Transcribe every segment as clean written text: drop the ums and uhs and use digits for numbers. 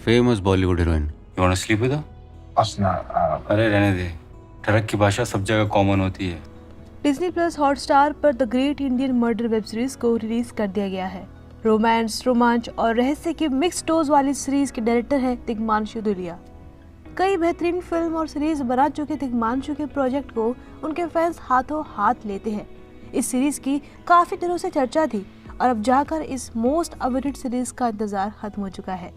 famous Bollywood heroine. You want to sleep with her? असना अरे रहने दे, ठरक की भाषा सब जगह कॉमन होती है। डिज्नी प्लस हॉटस्टार पर the great Indian murder web series को रिलीज कर दिया गया है। रोमांस, रोमांच और रहस्य की मिक्स डोज वाली सीरीज के डायरेक्टर हैं तिग्मांशु धूलिया। कई बेहतरीन फिल्म और सीरीज बना चुके तिग्मांशु के प्रोजेक्ट को उनके फैंस हाथों हाथ लेते हैं। इस सीरीज की काफी दिनों से चर्चा थी और अब जाकर इस मोस्ट अवेटेड सीरीज का इंतजार खत्म हो चुका है।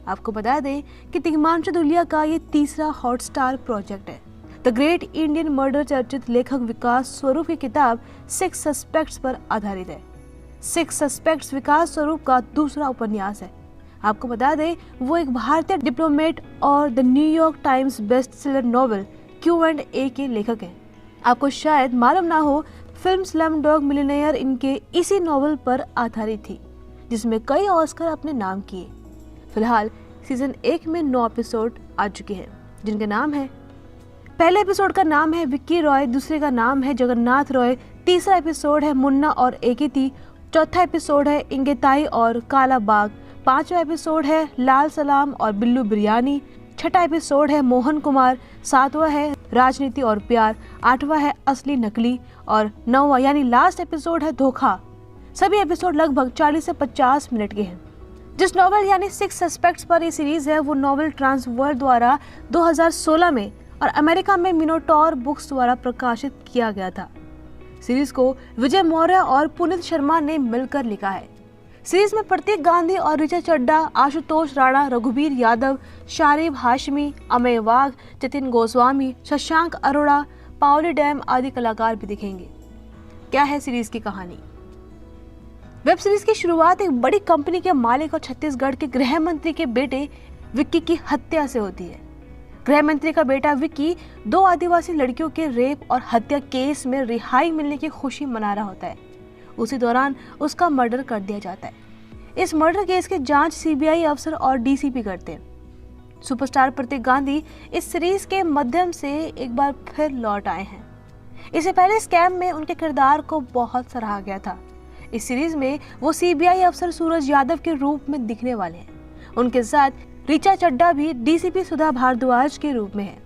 आपको बता दें कि तिग्मांशु धूलिया का ये तीसरा हॉटस्टार प्रोजेक्ट है। द ग्रेट इंडियन मर्डर चर्चित लेखक विकास स्वरूप की किताब 6 सस्पेक्ट्स पर आधारित है। 6 सस्पेक्ट्स विकास स्वरूप का दूसरा उपन्यास है। आपको बता दें वो एक भारतीय डिप्लोमेट और the New York times best seller novel Q&A के लेखक हैं। आपको शायद मालूम ना हो, फिल्म स्लमडॉग मिलियनेयर इनके इसी नॉवल पर आधारित थी, जिसमें कई ऑस्कर अपने नाम किए। फिलहाल सीजन 1 में 9 एपिसोड आ चुके हैं, जिनके नाम है, पहले एपिसोड का नाम है विक्की रॉय, दूसरे का नाम है जगन्नाथ रॉय, तीसरा एपिसोड है मुन्ना और एकेती, चौथा एपिसोड है इंगेताई और काला बाग, पांचवा एपिसोड है लाल सलाम और बिल्लू बिरयानी, छठा एपिसोड है मोहन कुमार, सातवां है राजनीति और प्यार, आठवां है असली नकली और नौवां यानी लास्ट एपिसोड है धोखा। सभी एपिसोड लगभग 40 से 50 मिनट के हैं। जिस नॉवल यानी 6 सस्पेक्ट्स पर ये सीरीज है वो नॉवल ट्रांसवर्ल्ड द्वारा 2016 में और अमेरिका में मिनोटॉर बुक्स द्वारा प्रकाशित किया गया था। सीरीज को विजय मौर्य और पुनीत शर्मा ने मिलकर लिखा है। सीरीज में प्रतीक गांधी और ऋचा चड्ढा, आशुतोष राणा, रघुबीर यादव, शारिब हाशमी, अमेय वाघ, जतिन गोस्वामी, शशांक अरोड़ा, पाओली डैम आदि कलाकार भी दिखेंगे। क्या है सीरीज की कहानी? वेब सीरीज की शुरुआत एक बड़ी कंपनी के मालिक और छत्तीसगढ़ के गृह मंत्री के बेटे विक्की की हत्या से होती है। गृह मंत्री का बेटा विक्की 2 आदिवासी लड़कियों के रेप और हत्या केस में रिहाई मिलने की खुशी मना रहा होता है। उसी दौरान उसका मर्डर कर दिया जाता है। इस मर्डर केस की जांच सीबीआई अफसर और डीसीपी करते हैं। सुपरस्टार प्रतीक गांधी इस सीरीज के माध्यम से एक बार फिर लौट आए हैं। इससे पहले स्कैम में उनके किरदार को बहुत सराहा गया था। इस सीरीज में वो सीबीआई अफसर सूरज यादव के रूप में दिखने वाले हैं। उनके साथ ऋचा चड्ढा भी डीसीपी सुधा भारद्वाज के रूप में है।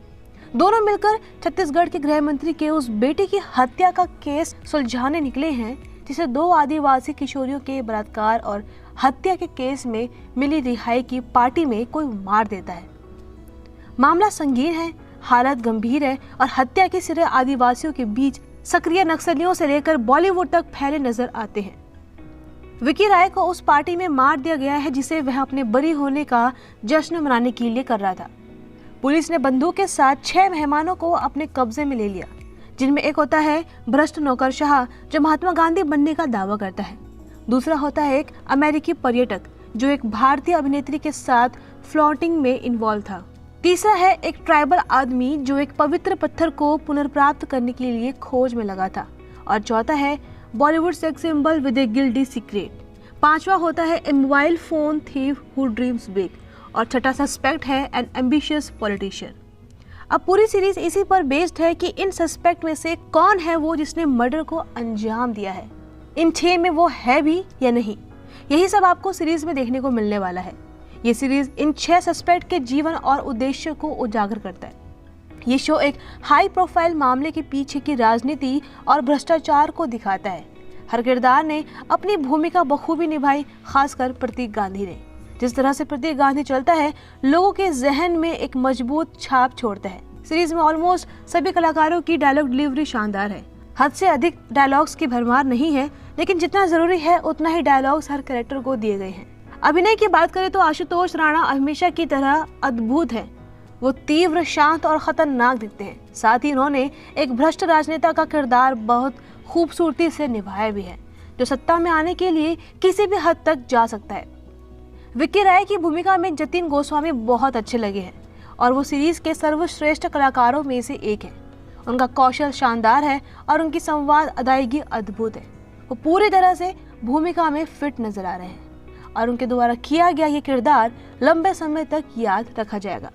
दोनों मिलकर छत्तीसगढ़ के गृह मंत्री के उस बेटे की हत्या का केस सुलझाने निकले हैं, जिसे 2 आदिवासी किशोरियों के बलात्कार और हत्या के केस में मिली रिहाई की पार्टी में कोई मार देता है। मामला संगीन है, हालत गंभीर है और हत्या के सिरे आदिवासियों के बीच सक्रिय नक्सलियों से लेकर बॉलीवुड तक फैले नजर आते हैं। विक्की राय को उस पार्टी में मार दिया गया है जिसे वह अपने बरी होने का जश्न मनाने के लिए कर रहा था। पुलिस ने बंदूक के साथ 6 मेहमानों को अपने कब्जे में ले लिया, जिनमें एक होता है भ्रष्ट नौकरशाह जो महात्मा गांधी बनने का दावा करता है। दूसरा होता है एक अमेरिकी पर्यटक जो एक भारतीय अभिनेत्री के साथ फ्लॉटिंग में इन्वॉल्व था। तीसरा है एक ट्राइबल आदमी जो एक पवित्र पत्थर को पुनर्प्राप्त करने के लिए खोज में लगा था। और चौथा है Bollywood sex symbol with a guilty secret. पांचवा होता है a mobile phone thief who dreams big और छठा सस्पेक्ट है एन एम्बिशियस पॉलिटिशियन। अब पूरी सीरीज इसी पर बेस्ड है कि इन सस्पेक्ट में से कौन है वो जिसने मर्डर को अंजाम दिया है। इन 6 में वो है भी या नहीं, यही सब आपको सीरीज में देखने को मिलने वाला है। ये सीरीज इन 6 सस्पेक्ट के जीवन और उद्देश्य को उजागर करता है। ये शो एक हाई प्रोफाइल मामले के पीछे की राजनीति और भ्रष्टाचार को दिखाता है। हर किरदार ने अपनी भूमिका बखूबी निभाई, खासकर प्रतीक गांधी ने। जिस तरह से प्रतीक गांधी चलता है, लोगों के जहन में एक मजबूत छाप छोड़ता है। सीरीज में ऑलमोस्ट सभी कलाकारों की डायलॉग डिलीवरी शानदार है। हद से अधिक डायलॉग्स की भरमार नहीं है, लेकिन जितना जरूरी है उतना ही डायलॉग्स हर कैरेक्टर को दिए गए हैं। अभिनय की बात करें तो आशुतोष राणा हमेशा की तरह अद्भुत है। वो तीव्र, शांत और खतरनाक दिखते हैं। साथ ही उन्होंने एक भ्रष्ट राजनेता का किरदार बहुत खूबसूरती से निभाया भी है, जो सत्ता में आने के लिए किसी भी हद तक जा सकता है। विक्की राय की भूमिका में जतिन गोस्वामी बहुत अच्छे लगे हैं और वो सीरीज के सर्वश्रेष्ठ कलाकारों में से एक है। उनका कौशल शानदार है और उनकी संवाद अदायगी अद्भुत है। वो पूरी तरह से भूमिका में फिट नजर आ रहे हैं और उनके द्वारा किया गया ये किरदार लंबे समय तक याद रखा जाएगा।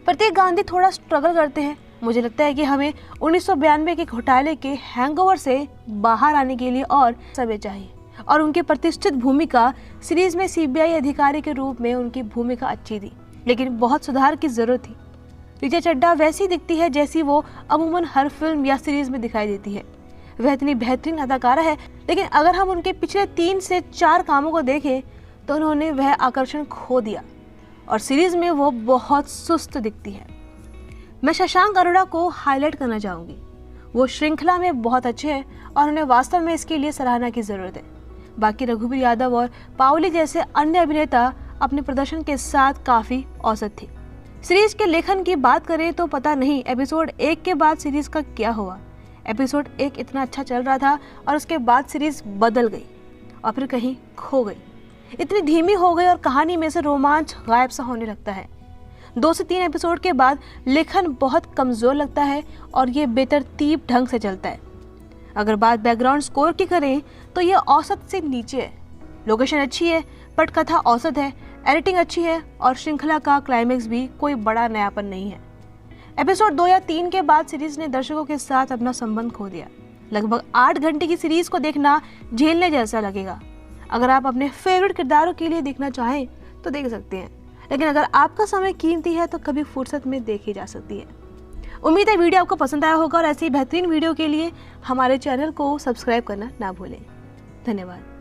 प्रतीक गांधी थोड़ा स्ट्रगल करते हैं। मुझे लगता है कि हमें 1992 के घोटाले के हैंगओवर से बाहर आने के लिए और समय चाहिए और उनकी प्रतिष्ठित भूमिका सीरीज में सीबीआई अधिकारी के रूप में उनकी भूमिका अच्छी थी, लेकिन बहुत सुधार की जरूरत थी। ऋचा चड्ढा वैसी दिखती है जैसी वो अमूमन हर फिल्म या सीरीज में दिखाई देती है। वह इतनी बेहतरीन अदाकारा है, लेकिन अगर हम उनके पिछले 3 से 4 कामों को देखें तो उन्होंने वह आकर्षण खो दिया और सीरीज में वो बहुत सुस्त दिखती है। मैं शशांक अरोड़ा को हाईलाइट करना चाहूँगी। वो श्रृंखला में बहुत अच्छे हैं और उन्हें वास्तव में इसके लिए सराहना की ज़रूरत है। बाकी रघुवीर यादव और पाओली जैसे अन्य अभिनेता अपने प्रदर्शन के साथ काफ़ी औसत थे। सीरीज के लेखन की बात करें तो पता नहीं एपिसोड 1 के बाद सीरीज का क्या हुआ। एपिसोड 1 इतना अच्छा चल रहा था और उसके बाद सीरीज बदल गई और फिर कहीं खो गई, इतनी धीमी हो गई और कहानी में से रोमांच गायब सा होने लगता है। 2 से 3 एपिसोड के बाद लेखन बहुत कमज़ोर लगता है और ये बेतरतीब ढंग से चलता है। अगर बात बैकग्राउंड स्कोर की करें तो ये औसत से नीचे है। लोकेशन अच्छी है, पटकथा औसत है, एडिटिंग अच्छी है और श्रृंखला का क्लाइमेक्स भी कोई बड़ा नयापन नहीं है। एपिसोड 2 या 3 के बाद सीरीज ने दर्शकों के साथ अपना संबंध खो दिया। लगभग 8 घंटे की सीरीज को देखना झेलने जैसा लगेगा। अगर आप अपने फेवरेट किरदारों के लिए देखना चाहें तो देख सकते हैं, लेकिन अगर आपका समय कीमती है तो कभी फुर्सत में देखी जा सकती है। उम्मीद है वीडियो आपको पसंद आया होगा और ऐसी बेहतरीन वीडियो के लिए हमारे चैनल को सब्सक्राइब करना ना भूलें। धन्यवाद।